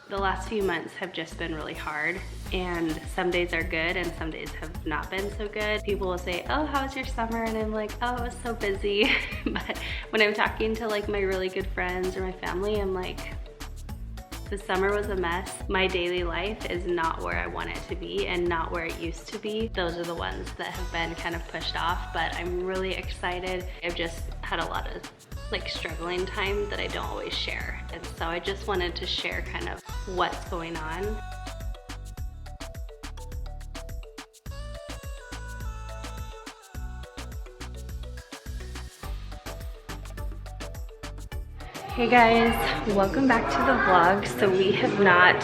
The last few months have just been really hard, and some days are good and some days have not been so good. People will say, oh, how was your summer? And I'm like, oh, it was so busy. But when I'm talking to like my really good friends or my family, I'm like, the summer was a mess. My daily life is not where I want it to be and not where it used to be. Those are the ones that have been kind of pushed off, but I'm really excited. I've just had a lot of like struggling time that I don't always share. And so I just wanted to share kind of what's going on. Hey guys, welcome back to the vlog. So we have not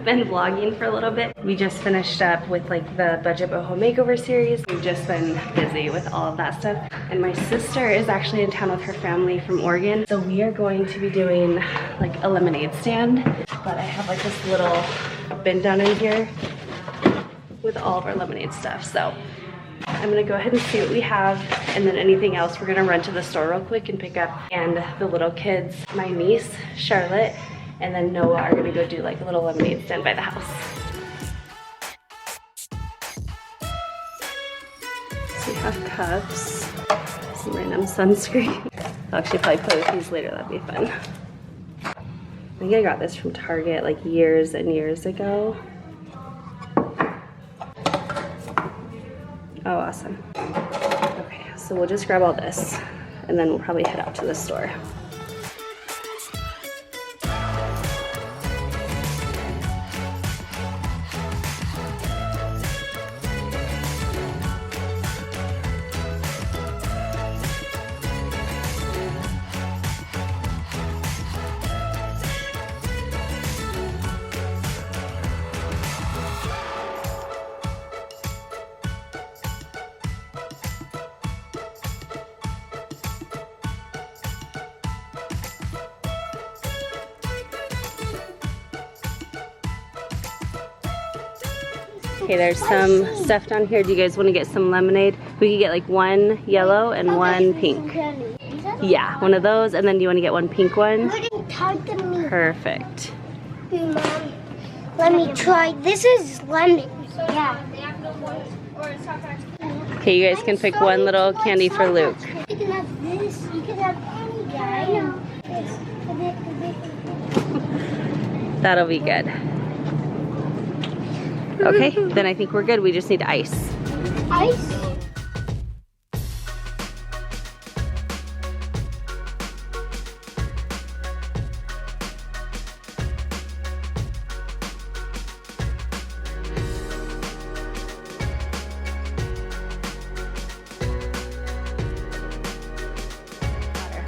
been vlogging for a little bit. We just finished up with like the Budget Boho Makeover series. We've just been busy with all of that stuff. And my sister is actually in town with her family from Oregon. So we are going to be doing like a lemonade stand. But I have like this little bin down in here with all of our lemonade stuff. So I'm gonna go ahead and see what we have, and then anything else we're gonna run to the store real quick and pick up. And the little kids, my niece, Charlotte, and then Noah are gonna go do like a little lemonade stand by the house. So we have cups, some random sunscreen. I'll actually probably play with these later, that'd be fun. I think I got this from Target like years and years ago. Oh, awesome. Okay, so we'll just grab all this and then we'll probably head out to the store. Okay, there's some stuff down here. Do you guys want to get some lemonade? We could get like one yellow and one pink. Yeah, one of those. And then do you want to get one pink one? Perfect. Mom, let me try. This is lemon. Yeah. Okay, you guys can pick one little candy for Luke. You can have this. You can have any guy. That'll be good. Okay, then I think we're good. We just need ice. Ice?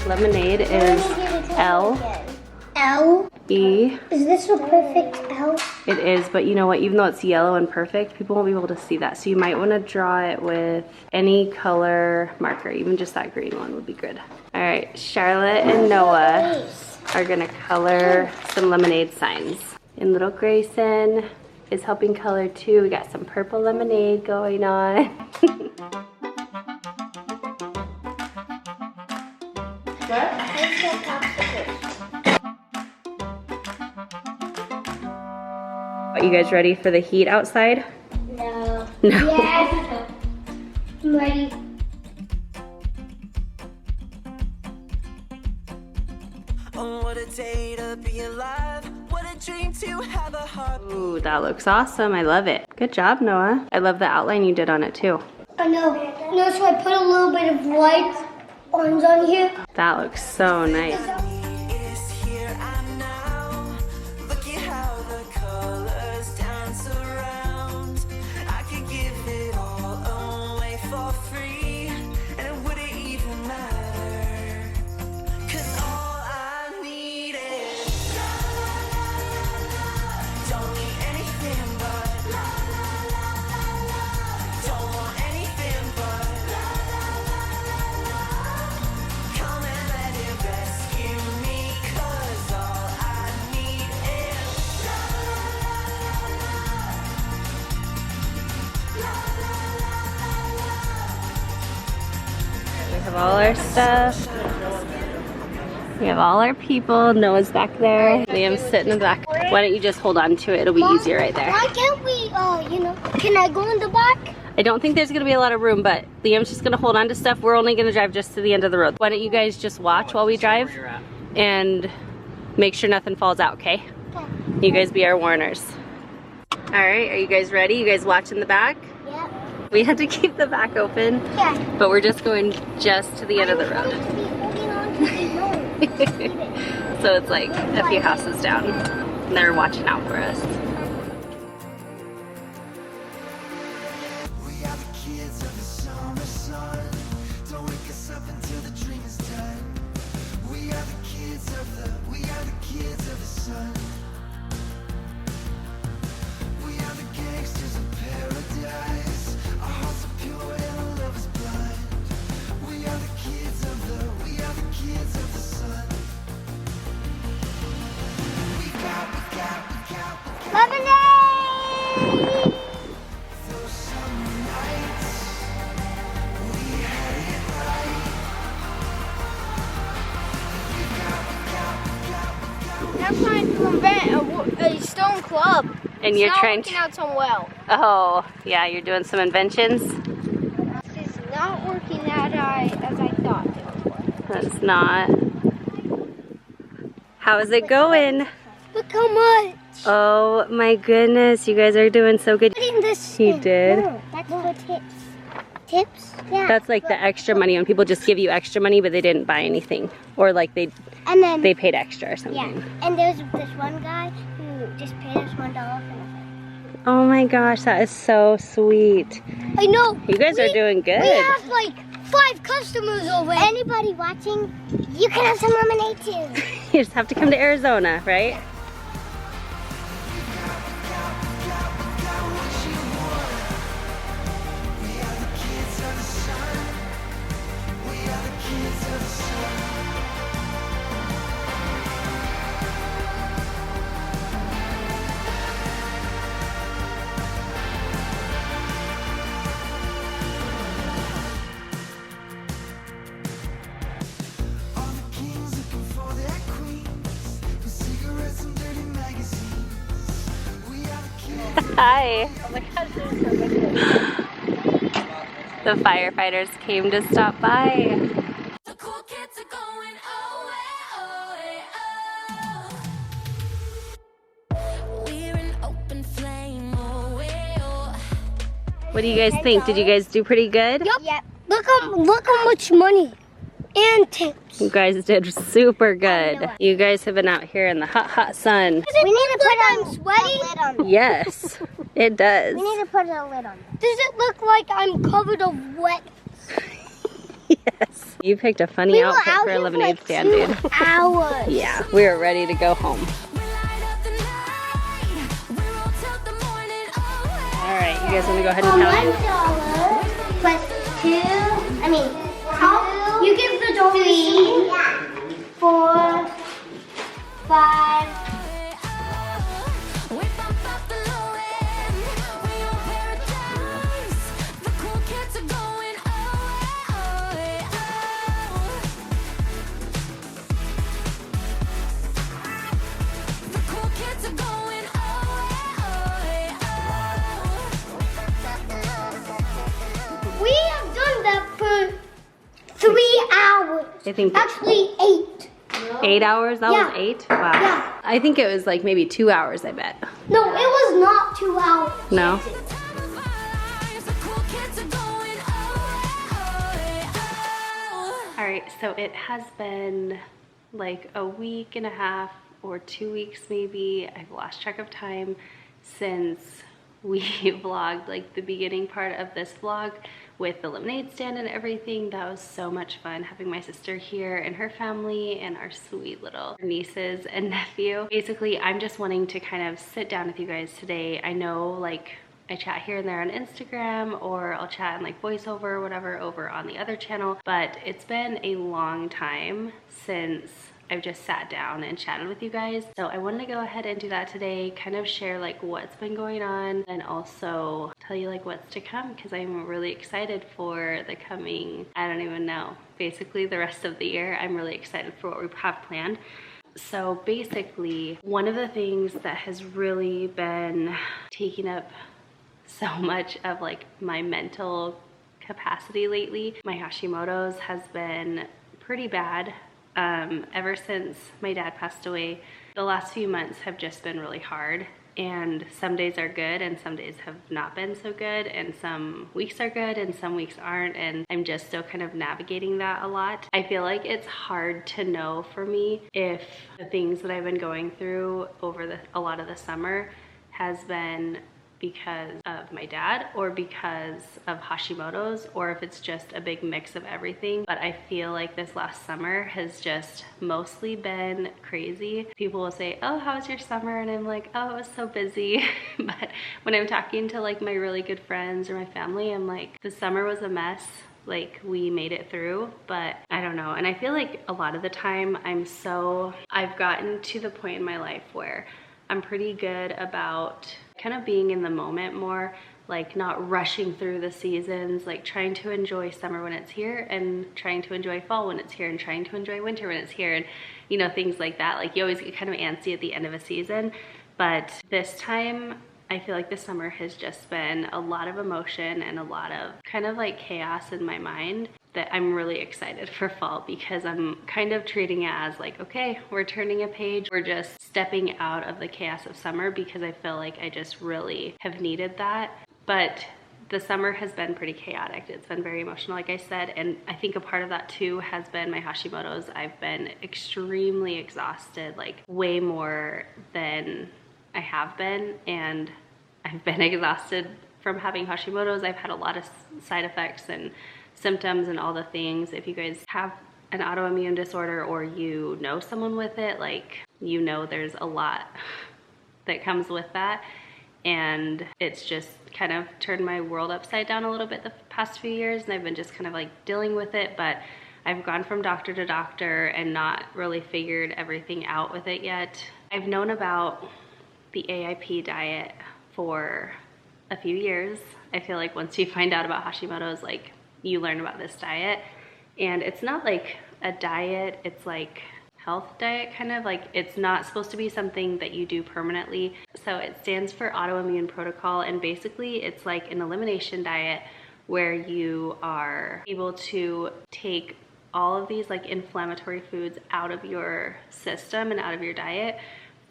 Lemonade is L. L? E. Is this a perfect L? It is, but you know what? Even though it's yellow and perfect, people won't be able to see that. So you might want to draw it with any color marker. Even just that green one would be good. All right, Charlotte and Noah are gonna color some lemonade signs. And little Grayson is helping color too. We got some purple lemonade going on. Are you guys ready for the heat outside? No. No. Yes. I'm ready. Oh, what a day to be alive. What a dream to have a heart. Ooh, that looks awesome. I love it. Good job, Noah. I love the outline you did on it too. I know. No, so I put a little bit of white orange on here. That looks so nice. Is here and now. Look at how the colors dance around. I could give it all away for free, and it wouldn't even matter. 'Cause all I need is don't need anything but don't want anything but come and let it rescue me. 'Cause all I need is We have all our stuff. We have all our people. Noah's back there. Liam's sitting in the back. Why don't you just hold on to it? It'll be easier right there. Why can't we, can I go in the back? I don't think there's gonna be a lot of room, but Liam's just gonna hold on to stuff. We're only gonna drive just to the end of the road. Why don't you guys just watch while we drive and make sure nothing falls out, okay? Okay. You guys be our warners. All right, are you guys ready? You guys watch in the back? Yep. We had to keep the back open, Yeah. but we're just going just to the end of the road. So it's like a few houses down, and they're watching out for us. We are the kids of the summer sun. Don't wake us up until the dream is done. We are the kids of the sun. We are the gangsters of paradise. Our hearts are pure and our love is blind. We are the kids of the sun. We got Lemonade! those summer nights. We had it right. I'm trying to invent a stone club. And you're trying working to, out so well. oh, yeah, you're doing some inventions? This is not working as I thought it would. That's not. How is it going? Look how much. Oh my goodness, you guys are doing so good. Putting this You in. did? No, that's for tips. Tips? Yeah. That's like the extra money when people just give you extra money but they didn't buy anything. Or like they And then paid extra or yeah. something. And there's this one guy who just paid us $1 for nothing. Oh my gosh, that is so sweet. I know. You guys are doing good. We have like 5 customers over. Anybody watching, you can have some lemonade too. You just have to come to Arizona, right? All the kings looking for their queens, with cigarettes and dirty magazines. We are the kids. Hi. The firefighters came to stop by. The cool kids are going We're an open flame, What do you guys think? Did you guys do pretty good? Yep. Look how much money and tips. You guys did super good. You guys have been out here in the hot, hot sun. We need to put on sweaty. Yes, it does. We need to put a lid on. Does it look like I'm covered of wet? Yes. You picked a funny outfit for a lemonade stand, dude. Hours. Yeah, we are ready to go home. All right, you guys want to go ahead and count in? $1 plus 2. I mean, you give the 3, 4, 5. We have done that for 3 hours. I think Actually, 8. 8 hours? That Yeah. was 8? Wow. Yeah. I think it was like maybe 2 hours, I bet. No, it was not 2 hours. No? All right, so it has been like a week and a half or 2 weeks maybe. I've lost track of time since we vlogged like the beginning part of this vlog with the lemonade stand and everything. That was so much fun having my sister here and her family and our sweet little nieces and nephew. Basically, I'm just wanting to kind of sit down with you guys today. I know like I chat here and there on Instagram, or I'll chat in like voiceover or whatever over on the other channel, but it's been a long time since I've just sat down and chatted with you guys. So I wanted to go ahead and do that today, kind of share like what's been going on and also tell you like what's to come, because I'm really excited for the coming, I don't even know, basically the rest of the year. I'm really excited for what we have planned. So basically, one of the things that has really been taking up so much of like my mental capacity lately, my Hashimoto's has been pretty bad. Ever since my dad passed away, the last few months have just been really hard, and some days are good and some days have not been so good, and some weeks are good and some weeks aren't, and I'm just still kind of navigating that a lot. I feel like it's hard to know for me if the things that I've been going through over a lot of the summer has been because of my dad or because of Hashimoto's, or if it's just a big mix of everything. But I feel like this last summer has just mostly been crazy. People will say, oh, how was your summer? And I'm like, oh, it was so busy. But when I'm talking to like my really good friends or my family, I'm like, the summer was a mess. Like, we made it through, but I don't know. And I feel like a lot of the time I've gotten to the point in my life where I'm pretty good about kind of being in the moment more, like not rushing through the seasons, like trying to enjoy summer when it's here and trying to enjoy fall when it's here and trying to enjoy winter when it's here, and you know, things like that. Like, you always get kind of antsy at the end of a season, but this time I feel like the summer has just been a lot of emotion and a lot of kind of like chaos in my mind, that I'm really excited for fall, because I'm kind of treating it as like, okay, we're turning a page. We're just stepping out of the chaos of summer, because I feel like I just really have needed that. But the summer has been pretty chaotic. It's been very emotional, like I said. And I think a part of that too has been my Hashimoto's. I've been extremely exhausted, like way more than I have been. And I've been exhausted from having Hashimoto's. I've had a lot of side effects and symptoms and all the things. If you guys have an autoimmune disorder or you know someone with it, like, you know, there's a lot that comes with that. And it's just kind of turned my world upside down a little bit the past few years, and I've been just kind of like dealing with it. But I've gone from doctor to doctor and not really figured everything out with it yet. I've known about the AIP diet for a few years. I feel like once you find out about Hashimoto's, like, you learn about this diet, and it's not like a diet, it's like health diet, kind of like, it's not supposed to be something that you do permanently. So it stands for autoimmune protocol, and basically it's like an elimination diet where you are able to take all of these like inflammatory foods out of your system and out of your diet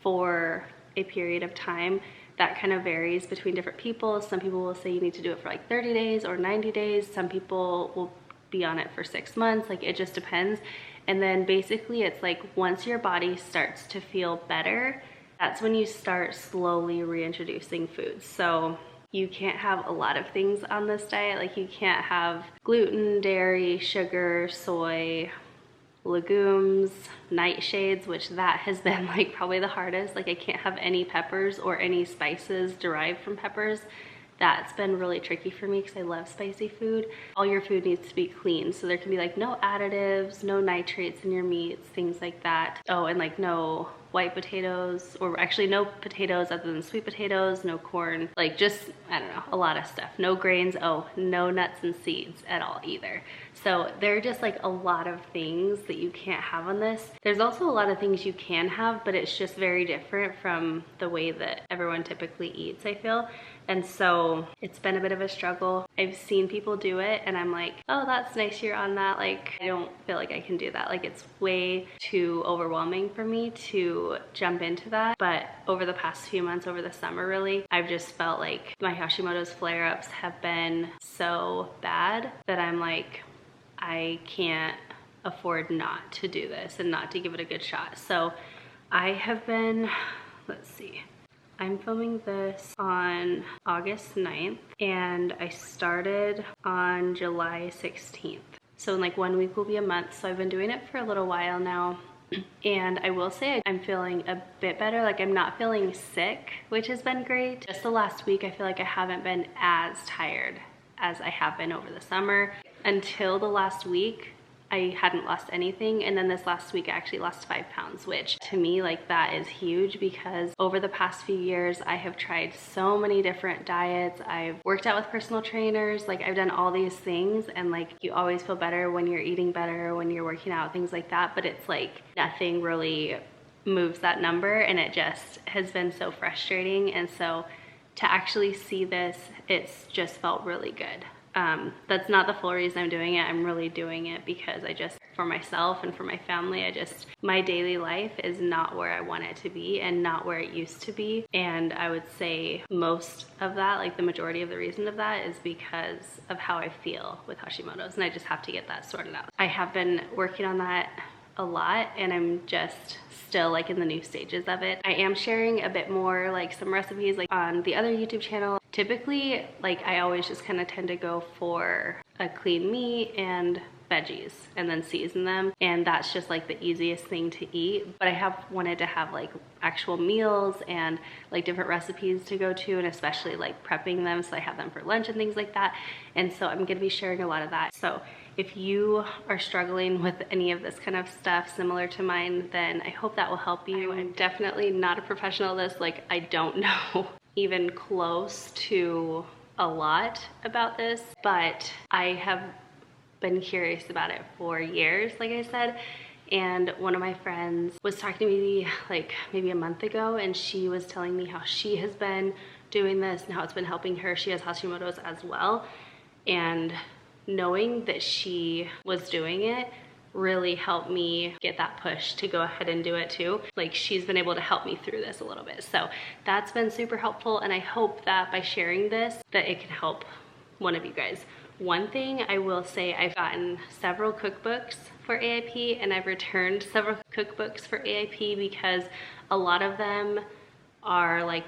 for a period of time. That kind of varies between different people. Some people will say you need to do it for like 30 days or 90 days. Some people will be on it for 6 months. Like, it just depends. And then basically it's like, once your body starts to feel better, that's when you start slowly reintroducing foods. So you can't have a lot of things on this diet. Like, you can't have gluten, dairy, sugar, soy, legumes, nightshades, which that has been like probably the hardest. Like, I can't have any peppers or any spices derived from peppers. That's been really tricky for me because I love spicy food. All your food needs to be clean, so there can be like no additives, no nitrates in your meats, things like that. Oh, and like no white potatoes, or actually no potatoes other than sweet potatoes, no corn, like just, I don't know, a lot of stuff. No grains, oh, no nuts and seeds at all either. So there are just like a lot of things that you can't have on this. There's also a lot of things you can have, but it's just very different from the way that everyone typically eats, I feel. And so it's been a bit of a struggle. I've seen people do it and I'm like, oh, that's nice you're on that. Like, I don't feel like I can do that. Like, it's way too overwhelming for me to jump into that. But over the past few months, over the summer really, I've just felt like my Hashimoto's flare-ups have been so bad that I'm like, I can't afford not to do this and not to give it a good shot. So I have been, let's see, I'm filming this on August 9th and I started on July 16th. So in like 1 week will be a month. So I've been doing it for a little while now. And I will say I'm feeling a bit better. Like, I'm not feeling sick, which has been great. Just the last week, I feel like I haven't been as tired as I have been over the summer. Until the last week, I hadn't lost anything. And then this last week I actually lost 5 pounds, which to me, like, that is huge, because over the past few years I have tried so many different diets. I've worked out with personal trainers, like I've done all these things, and like you always feel better when you're eating better, when you're working out, things like that, but it's like nothing really moves that number, and it just has been so frustrating. And so to actually see this, it's just felt really good. That's not the full reason I'm doing it. I'm really doing it because I just, for myself and for my family, my daily life is not where I want it to be and not where it used to be. And I would say most of that, like the majority of the reason of that, is because of how I feel with Hashimoto's, and I just have to get that sorted out. I have been working on that a lot, and I'm just still like in the new stages of it. I am sharing a bit more, like some recipes like on the other YouTube channel. Typically, like I always just kind of tend to go for a clean meat and veggies and then season them, and that's just like the easiest thing to eat. But I have wanted to have like actual meals and like different recipes to go to, and especially like prepping them so I have them for lunch and things like that. And so I'm gonna be sharing a lot of that. So if you are struggling with any of this kind of stuff similar to mine, then I hope that will help you. I'm definitely not a professional at this. Like, I don't know even close to a lot about this, but I have been curious about it for years, like I said. And one of my friends was talking to me like maybe a month ago, and she was telling me how she has been doing this and how it's been helping her. She has Hashimoto's as well, and knowing that she was doing it really helped me get that push to go ahead and do it too. Like, she's been able to help me through this a little bit. So that's been super helpful, and I hope that by sharing this, that it can help one of you guys. One thing I will say, I've gotten several cookbooks for AIP, and I've returned several cookbooks for AIP because a lot of them are like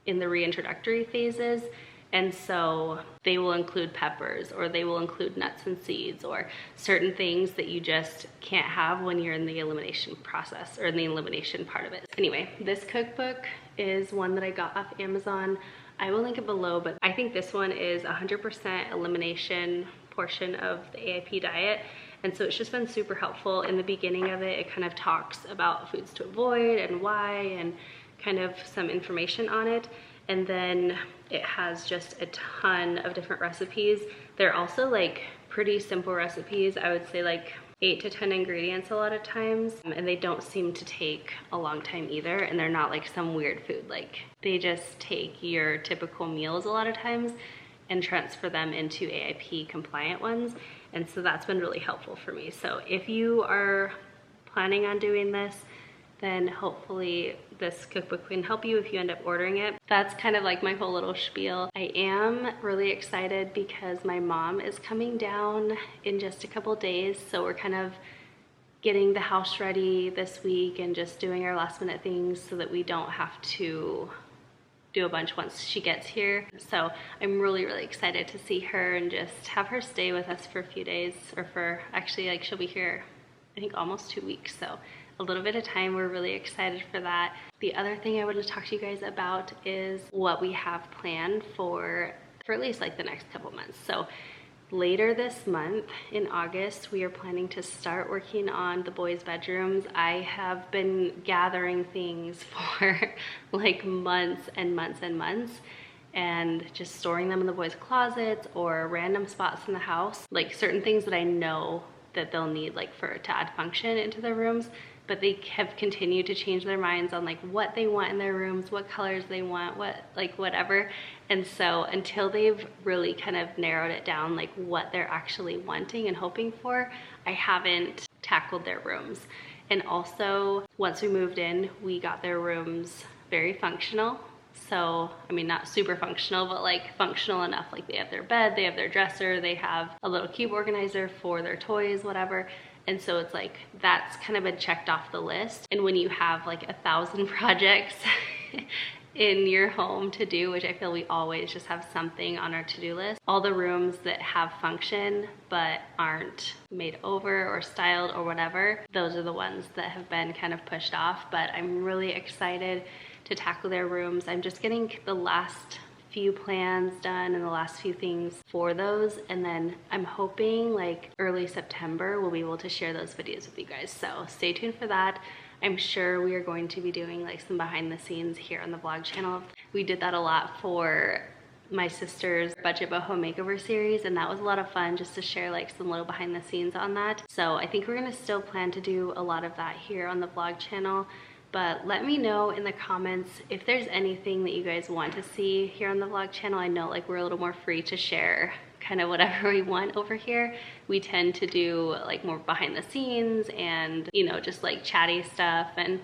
in the reintroductory phases. And so they will include peppers, or they will include nuts and seeds, or certain things that you just can't have when you're in the elimination process or in the elimination part of it. Anyway, this cookbook is one that I got off Amazon. I will link it below, but I think this one is 100% elimination portion of the AIP diet. And so it's just been super helpful. In the beginning of it, it kind of talks about foods to avoid and why, and kind of some information on it. And then it has just a ton of different recipes. They're also like pretty simple recipes. I would say like 8 to 10 ingredients a lot of times, and they don't seem to take a long time either, and they're not like some weird food. Like, they just take your typical meals a lot of times and transfer them into AIP compliant ones, and so that's been really helpful for me. So if you are planning on doing this, then hopefully this cookbook can help you if you end up ordering it. That's kind of like my whole little spiel. I am really excited because my mom is coming down in just a couple days, so we're kind of getting the house ready this week and just doing our last minute things so that we don't have to do a bunch once she gets here. So I'm really, really excited to see her and just have her stay with us for a few days, or for actually, like, she'll be here I think almost 2 weeks, so a little bit of time. We're really excited for that. The other thing I want to talk to you guys about is what we have planned for at least like the next couple months. So later this month in August, we are planning to start working on the boys' bedrooms. I have been gathering things for like months and months and months, and just storing them in the boys' closets or random spots in the house, like certain things that I know that they'll need, like to add function into their rooms. But they have continued to change their minds on like what they want in their rooms, what colors they want, whatever. And so until they've really kind of narrowed it down, like what they're actually wanting and hoping for, I haven't tackled their rooms. And also, once we moved in, we got their rooms very functional. So, I mean, not super functional, but like functional enough. Like, they have their bed, they have their dresser, they have a little cube organizer for their toys, whatever. And so it's like, that's kind of been checked off the list. And when you have like 1,000 projects in your home to do, which I feel we always just have something on our to-do list, all the rooms that have function but aren't made over or styled or whatever, those are the ones that have been kind of pushed off. But I'm really excited to tackle their rooms. I'm just getting the last few plans done and the last few things for those, and then I'm hoping like early September we'll be able to share those videos with you guys, so stay tuned for that. I'm sure we are going to be doing like some behind the scenes here on the vlog channel. We did that a lot for my sister's budget boho makeover series, and that was a lot of fun just to share like some little behind the scenes on that. So I think we're gonna still plan to do a lot of that here on the vlog channel, but let me know in the comments if there's anything that you guys want to see here on the vlog channel. I know like we're a little more free to share kind of whatever we want over here. We tend to do like more behind the scenes and, you know, just like chatty stuff and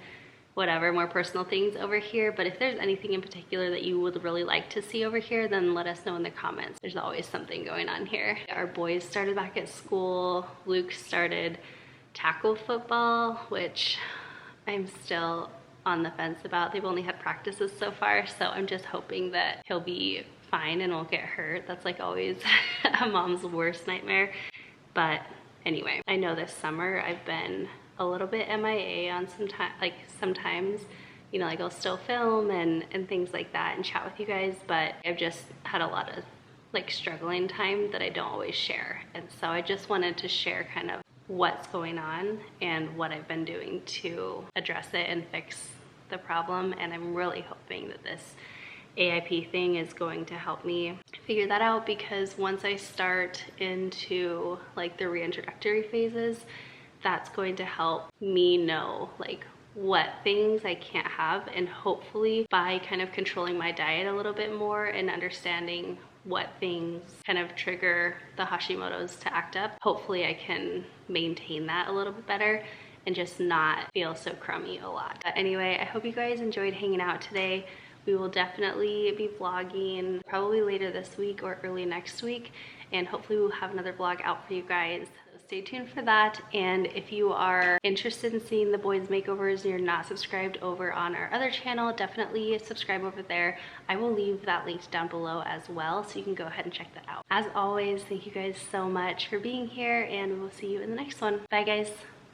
whatever, more personal things over here. But if there's anything in particular that you would really like to see over here, then let us know in the comments. There's always something going on here. Our boys started back at school. Luke started tackle football, which I'm still on the fence about. They've only had practices so far, so I'm just hoping that he'll be fine and won't get hurt. That's like always a mom's worst nightmare. But anyway, I know this summer I've been a little bit MIA on sometimes, you know, like I'll still film and things like that and chat with you guys, but I've just had a lot of like struggling time that I don't always share. And so I just wanted to share kind of what's going on and what I've been doing to address it and fix the problem. And I'm really hoping that this AIP thing is going to help me figure that out, because once I start into like the reintroductory phases, that's going to help me know like what things I can't have, and hopefully by kind of controlling my diet a little bit more and understanding what things kind of trigger the Hashimoto's to act up, hopefully I can maintain that a little bit better and just not feel so crummy a lot. But anyway, I hope you guys enjoyed hanging out today. We will definitely be vlogging probably later this week or early next week, and hopefully we'll have another vlog out for you guys. So stay tuned for that. And if you are interested in seeing the boys makeovers and you're not subscribed over on our other channel, definitely subscribe over there. I will leave that link down below as well, so you can go ahead and check that out. As always, thank you guys so much for being here, and we will see you in the next one. Bye guys.